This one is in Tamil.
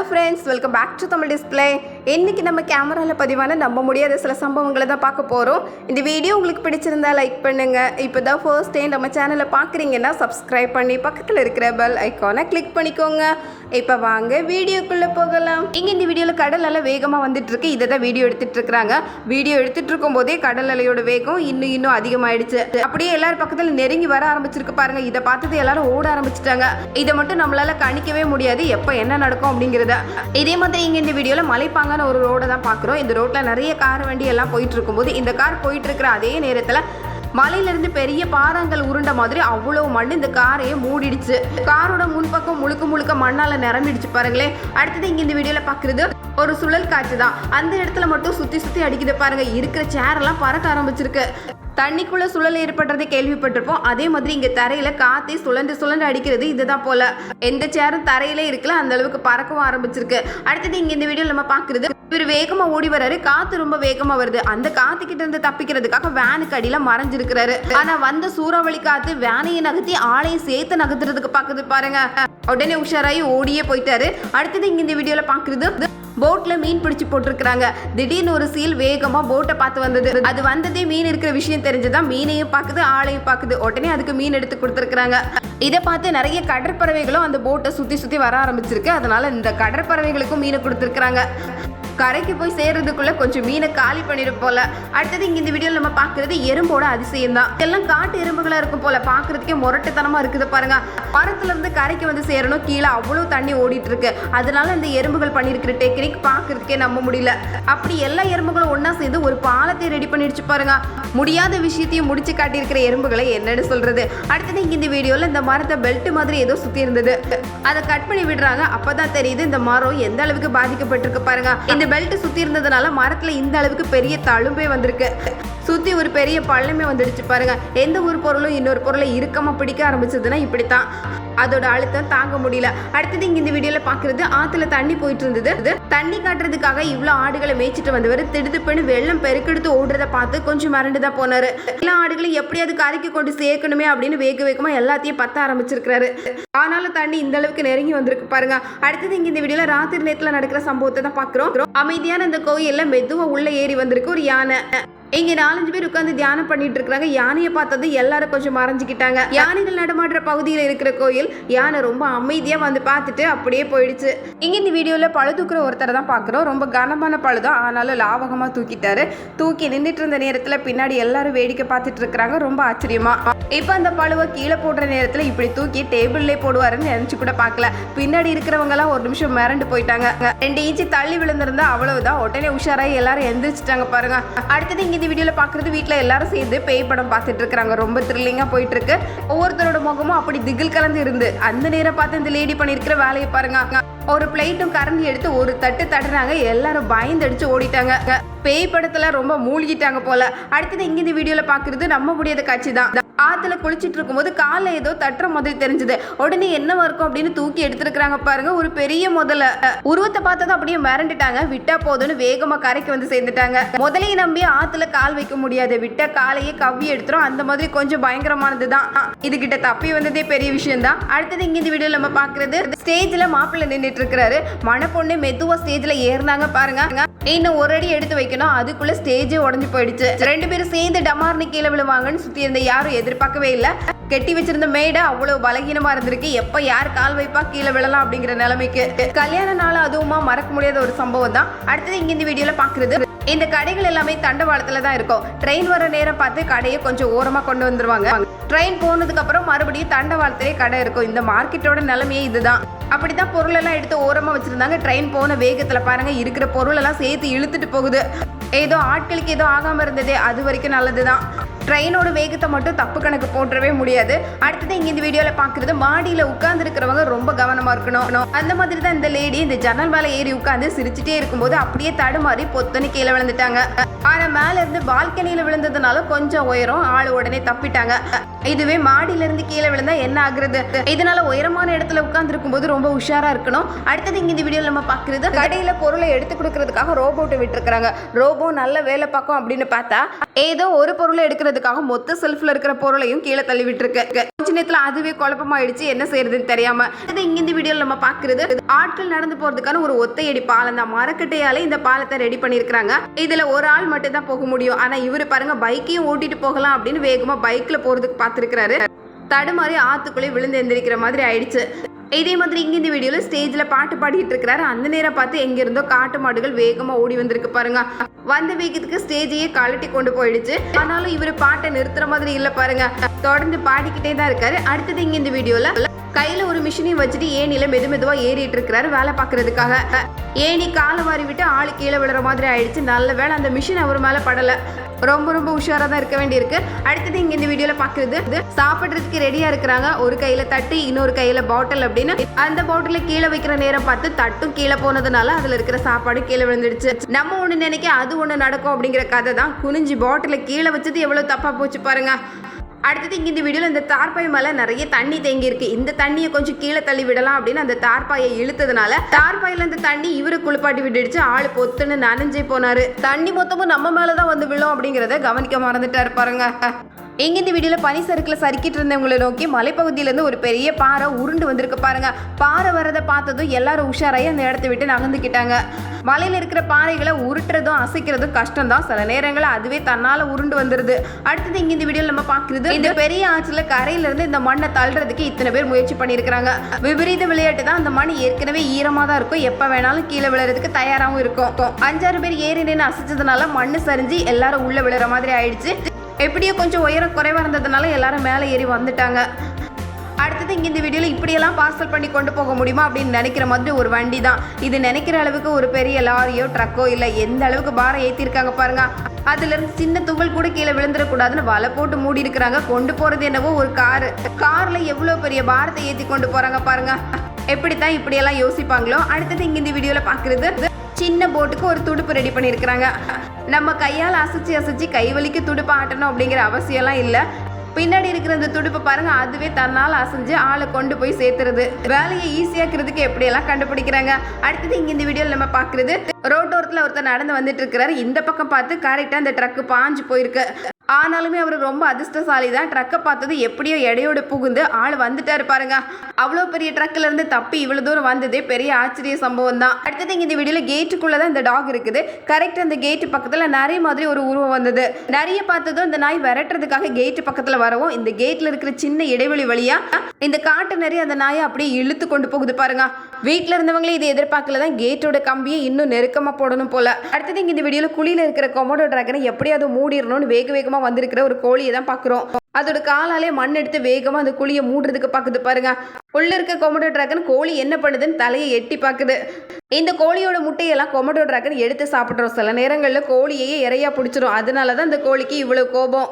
Friends, welcome back to Tamil display. இன்றைக்கி நம்ம கேமராவில் பதிவான நம்ப முடியாத சில சம்பவங்களை தான் பார்க்க போகிறோம். இந்த வீடியோ உங்களுக்கு பிடிச்சிருந்தா லைக் பண்ணுங்கள். இப்போ தான் ஃபர்ஸ்ட் டைம் நம்ம சேனலை பார்க்குறீங்கன்னா சப்ஸ்கிரைப் பண்ணி பக்கத்தில் இருக்கிற பெல் ஐக்கானை கிளிக் பண்ணிக்கோங்க. இப்போ வாங்க வீடியோக்குள்ளே போகலாம். இங்கே இந்த வீடியோவில் கடல் அலை வேகமாக வந்துட்டுருக்கு. இதை தான் வீடியோ எடுத்துகிட்டு இருக்கிறாங்க. வீடியோ எடுத்துகிட்டு இருக்கும் போதே கடல் அலையோட வேகம் இன்னும் அதிகமாகிடுச்சு. அப்படியே எல்லாரும் பக்கத்தில் நெருங்கி வர ஆரம்பிச்சிருக்கு பாருங்க. இதை பார்த்தது எல்லாரும் ஓட ஆரம்பிச்சிட்டாங்க. இதை மட்டும் நம்மளால கணிக்கவே முடியாது எப்போ என்ன நடக்கும் அப்படிங்கிறத. இதே மாதிரி இங்கே இந்த வீடியோவில் மலைப்பாங்கான ஒரு ரோடை தான் பார்க்குறோம். இந்த ரோட்டில் நிறைய கார் வண்டி எல்லாம் போயிட்டு இருக்கும்போது இந்த கார் போயிட்டு இருக்கிற அதே நேரத்தில் மலையிலிருந்து பெரிய பாறாங்கல் உருண்ட மாதிரி அவ்வளோ மண் இந்த காரையே மூடிடுச்சு. காரோட முன்பக்கம் முழுக்க மண்ணால் நிரம்பிடுச்சு பாருங்களேன். அடுத்தது இங்கே இந்த வீடியோவில் பார்க்குறது ஒரு சுழல் காற்று தான். அந்த இடத்துல மட்டும் சுற்றி அடிக்குது பாருங்க. இருக்கிற சேரெல்லாம் பறக்க ஆரம்பிச்சிருக்கு. தண்ணிக்குள்ள சுழல் ஏற்படுறதை கேள்விப்பட்டிருப்போம். அதே மாதிரி இங்க தரையில காத்தி சுழண்டு அடிக்கிறது இதுதான் போல. எந்த சேரும் தரையில இருக்கல, அந்த அளவுக்கு பறக்கவும் ஆரம்பிச்சிருக்கு. அடுத்தது இங்க இந்த வீடியோ நம்ம பாக்குறது, இவர் வேகமா ஓடி வர்றாரு. காத்து ரொம்ப வேகமா வருது. அந்த காத்து கிட்ட இருந்து தப்பிக்கிறதுக்காக வேனுக்கு அடியில மறைஞ்சிருக்கிறாரு. ஆனா வந்த சூறாவளி காத்து வேனையை நகர்த்தி ஆளையும் சேர்த்து நகர்த்துறதுக்கு பாக்குது பாருங்க. உடனே உஷாராயி ஓடியே போயிட்டாரு. அடுத்தது இங்க இந்த வீடியோல பாக்குறது, போட்ல மீன் பிடிச்சு போட்டிருக்கிறாங்க. திடீர்னு ஒரு சீல் வேகமா போட்டை பார்த்து வந்தது. அது வந்ததே மீன் இருக்கிற விஷயம் தெரிஞ்சுதான் மீனையும் பார்க்குது ஆளையும் பார்க்குது. உடனே அதுக்கு மீன் எடுத்து கொடுத்துருக்காங்க. இதை பார்த்து நிறைய கடற்பறவைகளும் அந்த போட்டை சுத்தி வர ஆரம்பிச்சிருக்கு. அதனால இந்த கடற்பறவைகளுக்கும் மீனை கொடுத்துருக்காங்க. கரைக்கு போய் சேர்றதுக்குள்ள கொஞ்சம் மீனை காலி பண்ணிடும் போல. அடுத்தது இங்க இந்த வீடியோவில் நம்ம பார்க்கறது எறும்போட அதிசயம் தான். எல்லாம் காட்டு எறும்புகளா இருக்கும் போல. பார்க்கறதுக்கே முரட்டுத்தனமா இருக்குது பாருங்க. மரத்துல இருந்து கரைக்கு வந்து சேரணும், கீழே அவ்வளவு தண்ணி ஓடிட்டு இருக்கு. அதனால இந்த எறும்புகள் பண்ணிருக்கிற டெக்னிக் பார்க்கறதுக்கே நம்ப முடியல. அப்படி எல்லா எறும்புகளும் ஒன்னா சேர்ந்து ஒரு பாலத்தை ரெடி பண்ணிடுச்சு பாருங்க. முடியாத விஷயத்தையும் முடிச்சு காட்டியிருக்கிற எறும்புகளை என்னன்னு சொல்றது. அடுத்தது இங்க இந்த வீடியோல இந்த மரத்தை பெல்ட் மாதிரி ஏதோ சுத்தி இருந்தது. அதை கட் பண்ணி விடுறாங்க. அப்பதான் தெரியுது இந்த மரம் எந்த அளவுக்கு பாதிக்கப்பட்டிருக்கு பாருங்க. இந்த பெல்ட் சுத்தி இருந்ததுனால மரத்துல இந்த அளவுக்கு பெரிய தழும்பே வந்திருக்கு. சுத்தி ஒரு பெரிய பள்ளமே வந்துடுச்சு பாருங்க. எந்த ஒரு பொருளும் இன்னொரு பொருளை இறுக்கமா பிடிக்க ஆரம்பிச்சதுன்னா இப்படித்தான். அதோட அழுத்தம் தாங்க முடியல. அடுத்தது இங்க இந்த வீடியோல பாக்குறது, ஆத்துல தண்ணி போயிட்டு இருந்தது. தண்ணி காட்டுறதுக்காக இவ்வளவு ஆடுகளை மேய்ச்சிட்டு வந்தவர் திடுதிப்புன்னு வெள்ளம் பெருக்கெடுத்து ஓடுறத பார்த்து கொஞ்சம் மறந்துதான் போனாரு. எல்லா ஆடுகளையும் எப்படியாவது கரைக்கு கொண்டு சேர்க்கணுமே அப்படின்னு வேகமா எல்லாத்தையும் பத்த ஆரம்பிச்சிருக்காரு. ஆனாலும் தண்ணி இந்த அளவுக்கு நெருங்கி வந்திருக்கு பாருங்க. அடுத்தது இங்க இந்த வீடியோல ராத்திரி நேரத்துல நடக்கிற சம்பவத்தை தான் பாக்குறோம். அமைதியான இந்த கோயில்ல மெதுவா உள்ள ஏறி வந்திருக்கு ஒரு யானை. இங்க 4-5 பேர் உட்காந்து தியானம் பண்ணிட்டு இருக்காங்க. யானையை பார்த்தது எல்லாரும் கொஞ்சம் மறைஞ்சுக்கிட்டாங்க. யானைகள் நடமாடுற பகுதியில் இருக்கிற கோயில். யானை ரொம்ப அமைதியா வந்து பார்த்துட்டு அப்படியே போயிடுச்சு. இங்க இந்த வீடியோல பழு தூக்குற ஒருத்தரை தான் பாக்குறோம். ரொம்ப கனமான பழுதான், ஆனாலும் லாவகமா தூக்கிட்டாரு. தூக்கி நின்றுட்டு இருந்த நேரத்துல பின்னாடி எல்லாரும் வேடிக்கை பார்த்துட்டு இருக்கிறாங்க ரொம்ப ஆச்சரியமா. இப்ப அந்த பழுவை கீழே போடுற நேரத்துல இப்படி தூக்கி டேபிள்ல போடுவாருன்னு நினைச்சு கூட பார்க்கல. பின்னாடி இருக்கிறவங்க எல்லாம் ஒரு நிமிஷம் மிரண்டு போயிட்டாங்க. 2 இன்ச்சு தள்ளி விழுந்திருந்தா அவ்வளவுதான். உடனே உஷாராய் எல்லாரும் எந்திரிச்சிட்டாங்க பாருங்க. அடுத்தது இந்த வீடியோல பாக்குறது, வீட்டுல எல்லாரும் சேர்ந்து பேய் படம் பார்த்துட்டு இருக்காங்க. ரொம்ப த்ரில்லிங்கா போயிட்டு இருக்கு. ஒவ்வொருத்தரோட முகமும் அப்படி திகில் கலந்து இருந்து அந்த நேரம் பார்த்து இந்த லேடி பண்ணிருக்கிற வேலையை பாருங்க. ஒரு பிளேட்டும் கரண்டி எடுத்து ஒரு தட்டு தட்டுறாங்க. எல்லாரும் பயந்தடிச்சு ஓடிட்டாங்க. பேய் படத்துல ரொம்ப மூழ்கிட்டாங்க போல. அடுத்தது இங்க இந்த வீடியோல பாக்குறது நம்ப முடியாத காட்சி தான். ஆத்துல குளிச்சிட்டு இருக்கும்போது கால ஏதோ தட்டுற மாதிரி தெரிஞ்சது. உடனே என்னவா இருக்கும் அப்படின்னு தூக்கி எடுத்துருக்காங்க பாருங்க. ஒரு பெரிய முதல்ல உருவத்தை பார்த்ததும் அப்படியே மிரண்டுட்டாங்க. விட்டா போதும்னு வேகமா கரைக்கு வந்து சேர்ந்துட்டாங்க. முதலையை நம்பி ஆத்துல கால் வைக்க முடியாது. விட்ட காலையே கவ்வி எடுத்துரும். அந்த மாதிரி கொஞ்சம் பயங்கரமானது தான். இது கிட்ட தப்பி வந்ததே பெரிய விஷயம் தான். அடுத்தது இங்க இந்த வீடியோல நம்ம பாக்குறது, ஸ்டேஜ்ல மாப்பிள்ளை நின்றுட்டு இருக்கிறாரு. மணப்பொண்ணு மெதுவா ஸ்டேஜ்ல ஏறினாங்க பாருங்க. இன்னும் ஒரு அடி எடுத்து வைக்கணும், அதுக்குள்ள ஸ்டேஜே உடஞ்சு போயிடுச்சு. 2 பேரும் சேர்ந்து டமார்னு கீழே விழுவாங்கன்னு சுத்தி இருந்த யாரும் எதிர்பார்க்கவே இல்லை. கெட்டி வச்சிருந்த மேடை அவ்வளவு பலகீனமா இருந்திருக்கு. எப்ப யார் கால் வைப்பா கீழே விழலாம் அப்படிங்கிற நிலைமைக்கு. கல்யாண நாள் அதுவுமா மறக்க முடியாத ஒரு சம்பவம் தான். அடுத்தது இங்க இந்த வீடியோல பாக்குறது, இந்த கடைகள் எல்லாமே தண்டவாளத்துல தான் இருக்கும். ட்ரெயின் வர நேரம் பார்த்து கடையை கொஞ்சம் ஓரமா கொண்டு வந்துருவாங்க. ட்ரெயின் போனதுக்கு அப்புறம் மறுபடியும் தண்டவாளத்திலே கடை இருக்கும். இந்த மார்க்கெட்டோட நிலைமையே இதுதான். அப்படிதான் பொருள் எல்லாம் எடுத்து ஓரமா வச்சிருந்தாங்க. ட்ரெயின் போன வேகத்துல பாருங்க இருக்கிற பொருள் எல்லாம் சேர்த்து இழுத்துட்டு போகுது. ஏதோ ஆட்களுக்கு ஏதோ ஆகாம இருந்ததே, அது வரைக்கும் நல்லதுதான். ட்ரெயினோட வேகத்தை மட்டும் தப்பு கணக்கு போட்டுறவே முடியாது. அடுத்தது இங்க இந்த வீடியோல பாக்குறது, மாடியில உட்கார்ந்து இருக்கிறவங்க ரொம்ப கவனமா இருக்கணும். அந்த மாதிரி தான் இந்த லேடி இந்த ஜன்னல் மேல ஏறி உட்கார்ந்து சிரிச்சுட்டே இருக்கும்போது அப்படியே தடுமாறி பொத்தனு கீழே விழுந்துட்டாங்க. ஆனா மேல இருந்து பால்கனியில விழுந்ததுனால கொஞ்சம் உயரம், ஆளு உடனே தப்பிட்டாங்க. இதுவே மாடியில இருந்து கீழே விழுந்தா என்ன ஆகுறது? இதனால உயரமான இடத்துல உட்கார்ந்துருக்கும் போது ரொம்ப உஷாரா இருக்கணும். அடுத்தது இங்க இந்த வீடியோல நம்ம பாக்குறது கடையில பொருளை எடுத்து கொடுக்கறதுக்காக ரோபோட்டை விட்டுருக்காங்க. ரோபோ நல்ல வேலை பார்க்கும் அப்படின்னு பார்த்தா ஏதோ ஒரு பொருளை எடுக்கிறதுக்காக மொத்த செல்ஃப்ல இருக்கிற பொருளையும் கீழே தள்ளி விட்டுருக்கு. கொஞ்ச நேரத்துல அதுவே குழப்பமாயிடுச்சு, என்ன செய்யறதுன்னு தெரியாம. இங்க இந்த வீடியோல நம்ம பாக்குறது ஆட்கள் நடந்து போறதுக்கான ஒரு ஒத்தையடி பாலம் தான். மரக்கட்டையால இந்த பாலத்தை ரெடி பண்ணிருக்காங்க. இதுல ஒரு ஆள் மட்டும் தான் போக முடியும். ஆனா இவரு பாருங்க பைக்கையும் ஓட்டிட்டு போகலாம் அப்படின்னு வேகமா பைக்ல போறதுக்கு பார்த்திருக்கிறாரு. தடுமாறி ஆத்துக்குள்ளே விழுந்து எந்திரிக்கிற மாதிரி ஆயிடுச்சு. இதே மாதிரி இங்க இந்த வீடியோல ஸ்டேஜ்ல பாட்டு பாடிட்டு இருக்கிறாரு. அந்த நேரம் பார்த்து எங்க இருந்தோ காட்டு மாடுகள் வேகமா ஓடி வந்திருக்கு பாருங்க. வந்த வேகத்துக்கு ஸ்டேஜையே கழட்டி கொண்டு போயிடுச்சு. ஆனாலும் இவரு பாட்டை நிறுத்துற மாதிரி இல்ல பாருங்க, தொடர்ந்து பாடிக்கிட்டே தான் இருக்காரு. அடுத்தது இங்க இந்த வீடியோல கையில ஒரு மிஷினையும் வச்சுட்டு ஏணியில மெதுவா ஏறிட்டு இருக்கிறாரு வேலை பாக்குறதுக்காக. ஏணி காலை வாரி விட்டு ஆளு கீழே விழுற மாதிரி ஆயிடுச்சு. நல்ல வேலை அந்த மிஷின் அவர் மேல படல. ரொம்ப உஷாரா தான் இருக்க வேண்டியிருக்கு. அடுத்தது இங்க இந்த வீடியோல பாக்குறது சாப்பிடுறதுக்கு ரெடியா இருக்கிறாங்க. ஒரு கையில தட்டு, இன்னொரு கையில பாட்டில் அப்படின்னு. அந்த பாட்டில கீழே வைக்கிற நேரம் பார்த்து தட்டும் கீழே போனதுனால அதுல இருக்கிற சாப்பாடு கீழே விழுந்துடுச்சு. நம்ம ஒண்ணு நினைக்க அது ஒண்ணு நடக்கும் அப்படிங்கிற கதை தான். குனிஞ்சு பாட்டில கீழே வச்சது எவ்வளவு தப்பா போச்சு பாருங்க. அடுத்தது இங்க இந்த வீடியோல இந்த தார்பாய் மேல நிறைய தண்ணி தேங்கி இருக்கு. இந்த தண்ணியை கொஞ்சம் கீழே தள்ளி விடலாம் அப்படின்னு அந்த தார்பாயை இழுத்ததுனால தார்பாயில இந்த தண்ணி இவரு குளிப்பாட்டி விட்டுடுச்சு. ஆளு பொத்துன்னு நனைஞ்சே போனாரு. தண்ணி மொத்தமும் நம்ம மேலதான் வந்து விழும் அப்படிங்கறத கவனிக்க மறந்துட்டாரு பாருங்க. எங்க இந்த வீடியோல பனி சறுக்குல சறுக்கிட்டு இருந்தவங்களை நோக்கி மலைப்பகுதியில இருந்து ஒரு பெரிய பாறை உருண்டு வந்திருக்கு பாருங்க. பாறை வரதை பார்த்ததும் எல்லாரும் உஷாராயி அந்த இடத்தை விட்டு நகர்ந்துக்கிட்டாங்க. மலையில இருக்கிற பாறைகளை உருட்டுறதும் அசைக்கிறதும் கஷ்டம் தான். சில நேரங்களில் அதுவே தன்னால உருண்டு வந்துருது. அடுத்தது இங்க இந்த வீடியோல நம்ம பாக்குறது இந்த பெரிய ஆற்றுல கரையில இருந்து இந்த மண்ணை தள்ளுறதுக்கு இத்தனை பேர் முயற்சி பண்ணிருக்காங்க. விபரீத விளையாட்டு தான். அந்த மண் ஏற்கனவே ஈரமா தான் இருக்கும், எப்ப வேணாலும் கீழே விழுறதுக்கு தயாராகவும் இருக்கும். 5-6 பேர் ஏறி நின்று அசைச்சதுனால மண்ணு சரிஞ்சு எல்லாரும் உள்ள விழுற மாதிரி ஆயிடுச்சு. எப்படியோ கொஞ்சம் உயரம் குறைவா இருந்ததுனால எல்லாரும் மேலே ஏறி வந்துட்டாங்க. அடுத்தது இங்க இந்த வீடியோல இப்படியெல்லாம் பார்சல் பண்ணி கொண்டு போக முடியுமா அப்படின்னு நினைக்கிற மாதிரி ஒரு வண்டி தான் இது. நினைக்கிற அளவுக்கு ஒரு பெரிய லாரியோ ட்ரக்கோ இல்லை. எந்த அளவுக்கு பாரம் ஏற்றிருக்காங்க பாருங்க. அதுல இருந்து சின்ன துகள் கூட கீழே விழுந்துடக்கூடாதுன்னு வலை போட்டு மூடி இருக்கிறாங்க. கொண்டு போறது என்னவோ ஒரு கார்ல எவ்வளவு பெரிய பாரத்தை ஏற்றி கொண்டு போறாங்க பாருங்க. எப்படித்தான் இப்படியெல்லாம் யோசிப்பாங்களோ. அடுத்தது இங்க இந்த வீடியோல பாக்குறது சின்ன போட்டுக்கு ஒரு துடுப்பு ரெடி பண்ணியிருக்கிறாங்க. நம்ம கையால் அசைச்சு கைவலிக்கு துடுப்பு ஆட்டணும் அப்படிங்கிற அவசியம்லாம் இல்லை. பின்னாடி இருக்கிற அந்த துடுப்பு பாருங்க, அதுவே தன்னால் அசைஞ்சு ஆளை கொண்டு போய் சேர்த்துறது. வேலையை ஈஸியாக்குறதுக்கு எப்படியெல்லாம் கண்டுபிடிக்கிறாங்க. அடுத்தது இங்க இந்த வீடியோல நம்ம பாக்குறது ரோட்டோரத்தில் ஒருத்தர் நடந்து வந்துட்டு இருக்கிறாரு. இந்த பக்கம் பார்த்து கரெக்டா அந்த ட்ரக்கு பாஞ்சு போயிருக்கு. ஆனாலுமே அவர் ரொம்ப அதிர்ஷ்டசாலி தான். ட்ரக்கை பார்த்தது எப்படியோ எடையோடு புகுந்து ஆள் வந்துட்டாரு பாருங்க. அவ்வளோ பெரிய ட்ரக்ல இருந்து தப்பி இவ்வளவு தூரம் வந்ததே பெரிய ஆச்சரிய சம்பவம் தான். அடுத்தது இங்க இந்த வீடியோல கேட்டுக்குள்ளதான் இந்த டாக் இருக்குது. கரெக்ட் அந்த கேட்டு பக்கத்துல நிறைய மாதிரி ஒரு உருவம் வந்தது. நிறைய பார்த்ததும் இந்த நாய் விரட்டுறதுக்காக கேட்டு பக்கத்துல வரவும் இந்த கேட்ல இருக்கிற சின்ன இடைவெளி வழியா இந்த காட்டு நிறைய அந்த நாயை அப்படியே இழுத்து கொண்டு போகுது பாருங்க. வீட்டுல இருந்தவங்களே இதை எதிர்பார்க்கலதான் கேட்டோட கம்பியை இன்னும் நெருக்கமா போடணும் போல. அடுத்தது இங்க இந்த வீடியோல குழியில இருக்கிற கொமோடோ டிராகனை எப்படியாவது மூடிடணும்னு வேகமா வந்திருக்கிற ஒரு கோழியை தான் பாக்குறோம். அதோட காலாலே மண் எடுத்து வேகமா அந்த குழியை மூடுறதுக்கு பாக்குது பாருங்க. உள்ள இருக்க கொமோடோ டிராகன் கோழி என்ன பண்ணுதுன்னு தலையை எட்டி பாக்குது. இந்த கோழியோட முட்டையெல்லாம் கொமோடோ டிராகன் எடுத்து சாப்பிட்றோம். சில நேரங்கள்ல கோழியையே இறையா பிடிச்சிரும். அதனாலதான் இந்த கோழிக்கு இவ்வளவு கோபம்.